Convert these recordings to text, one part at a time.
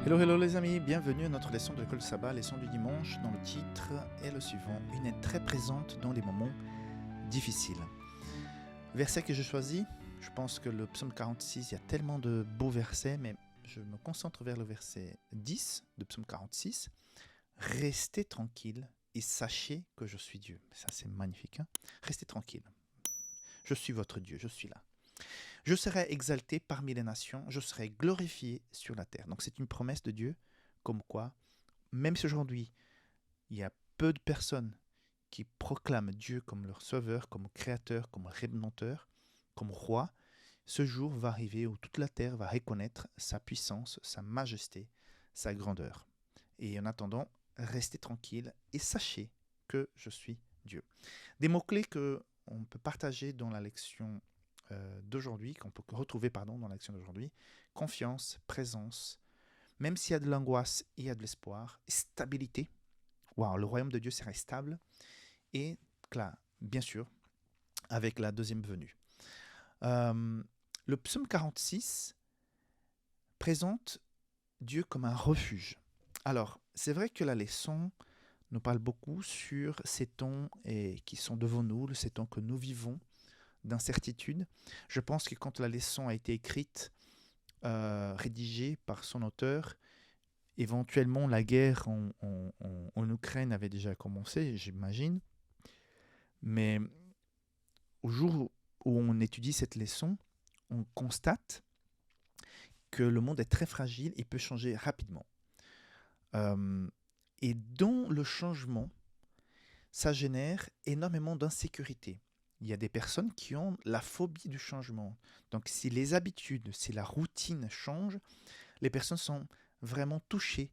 Hello, hello les amis, bienvenue à notre leçon de l'école sabbat, leçon du dimanche, dont le titre est le suivant, une aide très présente dans les moments difficiles. Verset que je choisis, je pense que le psaume 46, il y a tellement de beaux versets, mais je me concentre vers le verset 10 de psaume 46. Restez tranquille et sachez que je suis Dieu. Ça c'est magnifique, hein? Restez tranquille. Je suis votre Dieu, je suis là. Je serai exalté parmi les nations, je serai glorifié sur la terre. Donc c'est une promesse de Dieu, comme quoi, même si aujourd'hui, il y a peu de personnes qui proclament Dieu comme leur sauveur, comme créateur, comme rédempteur, comme roi, ce jour va arriver où toute la terre va reconnaître sa puissance, sa majesté, sa grandeur. Et en attendant, restez tranquille et sachez que je suis Dieu. Des mots-clés qu'on peut partager dans la leçon d'aujourd'hui, qu'on peut retrouver dans l'action d'aujourd'hui, confiance, présence, même s'il y a de l'angoisse, il y a de l'espoir, stabilité. Wow, le royaume de Dieu serait stable. Et là, bien sûr, avec la deuxième venue. Le psaume 46 présente Dieu comme un refuge. Alors, c'est vrai que la leçon nous parle beaucoup sur ces temps qui sont devant nous, ces temps que nous vivons, d'incertitude. Je pense que quand la leçon a été écrite, rédigée par son auteur, éventuellement la guerre en Ukraine avait déjà commencé, j'imagine. Mais au jour où on étudie cette leçon, on constate que le monde est très fragile et peut changer rapidement. Et dans le changement, ça génère énormément d'insécurité. Il y a des personnes qui ont la phobie du changement. Donc si les habitudes, si la routine change, les personnes sont vraiment touchées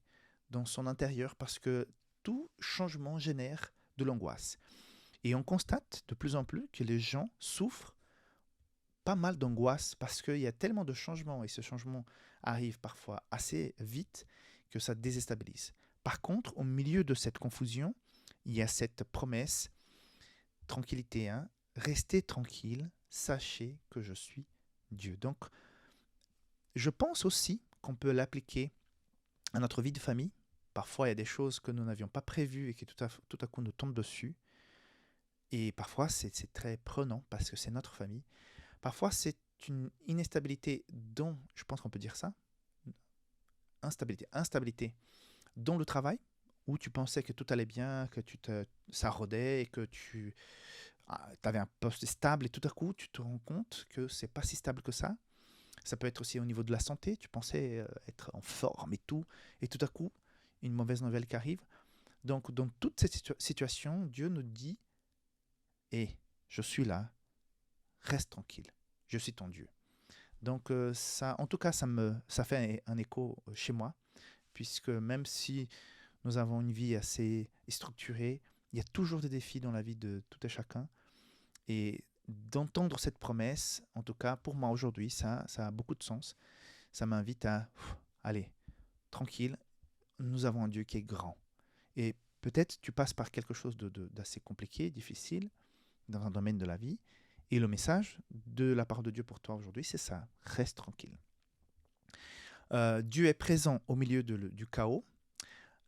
dans son intérieur parce que tout changement génère de l'angoisse. Et on constate de plus en plus que les gens souffrent pas mal d'angoisse parce qu'il y a tellement de changements et ce changement arrive parfois assez vite que ça déstabilise. Par contre, au milieu de cette confusion, il y a cette promesse, tranquillité, hein, restez tranquille, sachez que je suis Dieu. Donc, je pense aussi qu'on peut l'appliquer à notre vie de famille. Parfois, il y a des choses que nous n'avions pas prévues et qui tout à coup nous tombent dessus. Et parfois, c'est très prenant parce que c'est notre famille. Parfois, c'est une instabilité dont, je pense qu'on peut dire ça, instabilité dans le travail, où tu pensais que tout allait bien, que ça rodait et que tu avais un poste stable et tout à coup, tu te rends compte que c'est pas si stable que ça. Ça peut être aussi au niveau de la santé, tu pensais être en forme et tout à coup, une mauvaise nouvelle qui arrive. Donc, dans toute cette situation, Dieu nous dit, je suis là, reste tranquille, je suis ton Dieu. Donc ça, en tout cas, ça fait un écho chez moi, puisque même si nous avons une vie assez structurée, il y a toujours des défis dans la vie de tout et chacun. Et d'entendre cette promesse, en tout cas pour moi aujourd'hui, ça a beaucoup de sens. Ça m'invite à, allez, tranquille, nous avons un Dieu qui est grand. Et peut-être tu passes par quelque chose d'assez compliqué, difficile, dans un domaine de la vie. Et le message de la part de Dieu pour toi aujourd'hui, c'est ça, reste tranquille. Dieu est présent au milieu du chaos.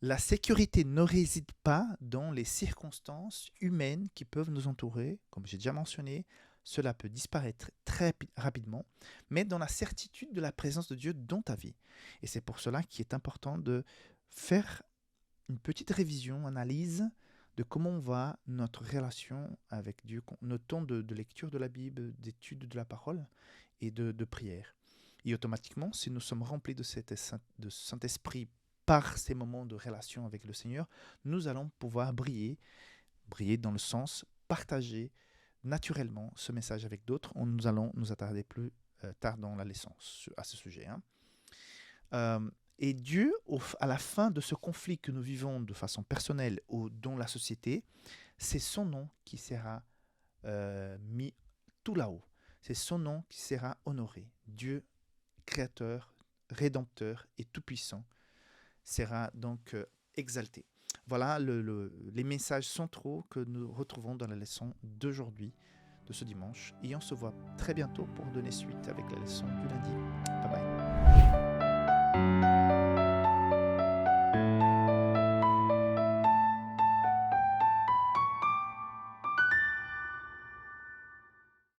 La sécurité ne réside pas dans les circonstances humaines qui peuvent nous entourer. Comme j'ai déjà mentionné, cela peut disparaître très rapidement, mais dans la certitude de la présence de Dieu dans ta vie. Et c'est pour cela qu'il est important de faire une petite révision, analyse de comment va notre relation avec Dieu, notre temps de lecture de la Bible, d'étude de la parole et de prière. Et automatiquement, si nous sommes remplis de Saint-Esprit par ces moments de relation avec le Seigneur, nous allons pouvoir briller dans le sens partager naturellement ce message avec d'autres. Nous allons nous attarder plus tard dans la leçon à ce sujet. Et Dieu, à la fin de ce conflit que nous vivons de façon personnelle ou dans la société, c'est son nom qui sera mis tout là-haut. C'est son nom qui sera honoré. Dieu, créateur, rédempteur et tout-puissant, sera donc exalté. Voilà les messages centraux que nous retrouvons dans la leçon d'aujourd'hui, de ce dimanche. Et on se voit très bientôt pour donner suite avec la leçon du lundi.